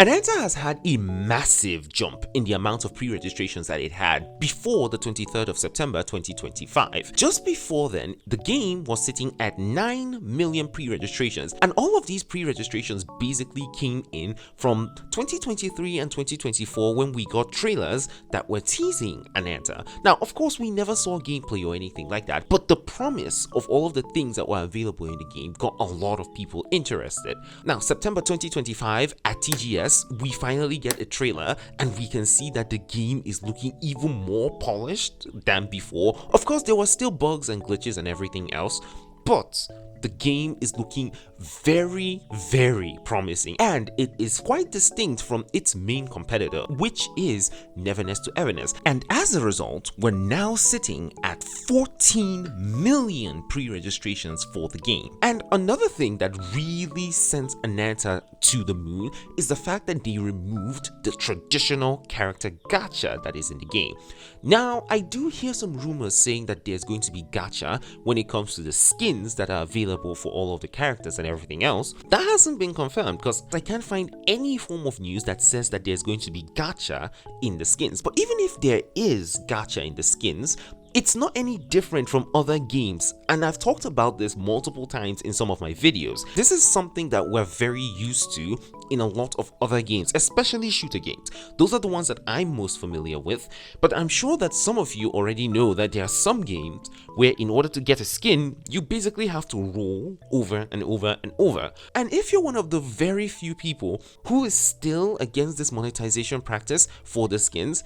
Ananta has had a massive jump in the amount of pre-registrations that it had before the 23rd of September 2025. Just before then, the game was sitting at 9 million pre-registrations, and all of these pre-registrations basically came in from 2023 and 2024 when we got trailers that were teasing Ananta. Now, of course, we never saw gameplay or anything like that, but the promise of all of the things that were available in the game got a lot of people interested. Now, September 2025 at TGS, we finally get a trailer and we can see that the game is looking even more polished than before. Of course, there were still bugs and glitches and everything else, but the game is looking very, very promising, and it is quite distinct from its main competitor, which is Neverness to Everness. And as a result, we're now sitting at 14 million pre-registrations for the game. And another thing that really sent Ananta to the moon is the fact that they removed the traditional character gacha that is in the game. Now, I do hear some rumors saying that there's going to be gacha when it comes to the skins that are available for all of the characters and everything else. That hasn't been confirmed because I can't find any form of news that says that there's going to be gacha in the skins. But even if there is gacha in the skins, it's not any different from other games, and I've talked about this multiple times in some of my videos. This is something that we're very used to in a lot of other games, especially shooter games. Those are the ones that I'm most familiar with, but I'm sure that some of you already know that there are some games where in order to get a skin, you basically have to roll over and over and over. And if you're one of the very few people who is still against this monetization practice for the skins,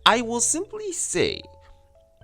I will simply say,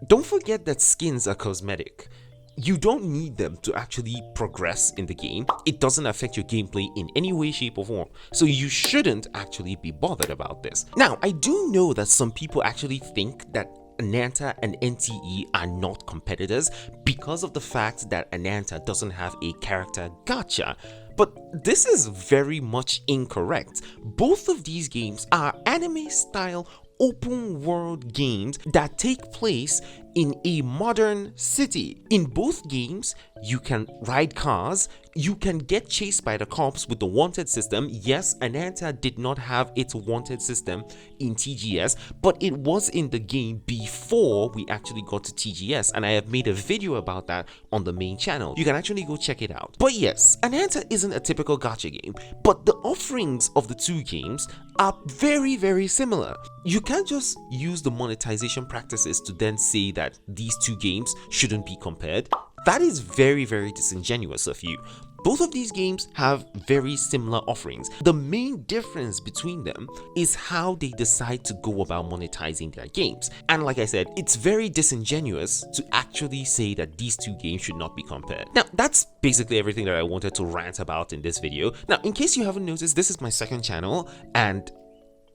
don't forget that skins are cosmetic. You don't need them to actually progress in the game. It doesn't affect your gameplay in any way, shape, or form. So you shouldn't actually be bothered about this. Now, I do know that some people actually think that Ananta and NTE are not competitors because of the fact that Ananta doesn't have a character gacha. But this is very much incorrect. Both of these games are anime-style open world games that take place in a modern city. In both games, you can ride cars, you can get chased by the cops with the wanted system. Yes, Ananta did not have its wanted system in TGS, but it was in the game before we actually got to TGS, and I have made a video about that on the main channel. You can actually go check it out. But yes, Ananta isn't a typical gacha game, but the offerings of the two games are very, very similar. You can't just use the monetization practices to then say that these two games shouldn't be compared. That is very, very disingenuous of you. Both of these games have very similar offerings. The main difference between them is how they decide to go about monetizing their games. And like I said, it's very disingenuous to actually say that these two games should not be compared. Now, that's basically everything that I wanted to rant about in this video. Now, in case you haven't noticed, this is my second channel, and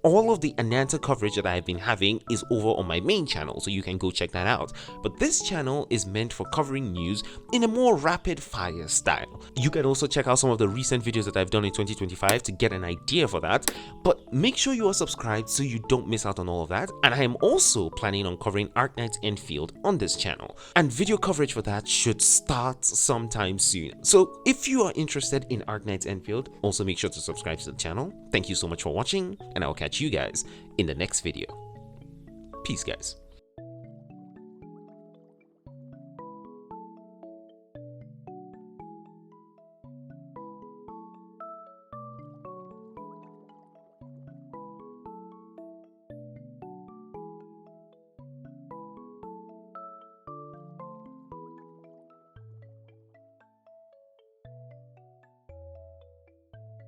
all of the Ananta coverage that I've been having is over on my main channel, so you can go check that out. But this channel is meant for covering news in a more rapid fire style. You can also check out some of the recent videos that I've done in 2025 to get an idea for that, but make sure you are subscribed so you don't miss out on all of that. And I am also planning on covering Arknight's Enfield on this channel, and video coverage for that should start sometime soon. So if you are interested in Arknight's Enfield, also make sure to subscribe to the channel. Thank you so much for watching, and I'll catch you guys in the next video. Peace, guys.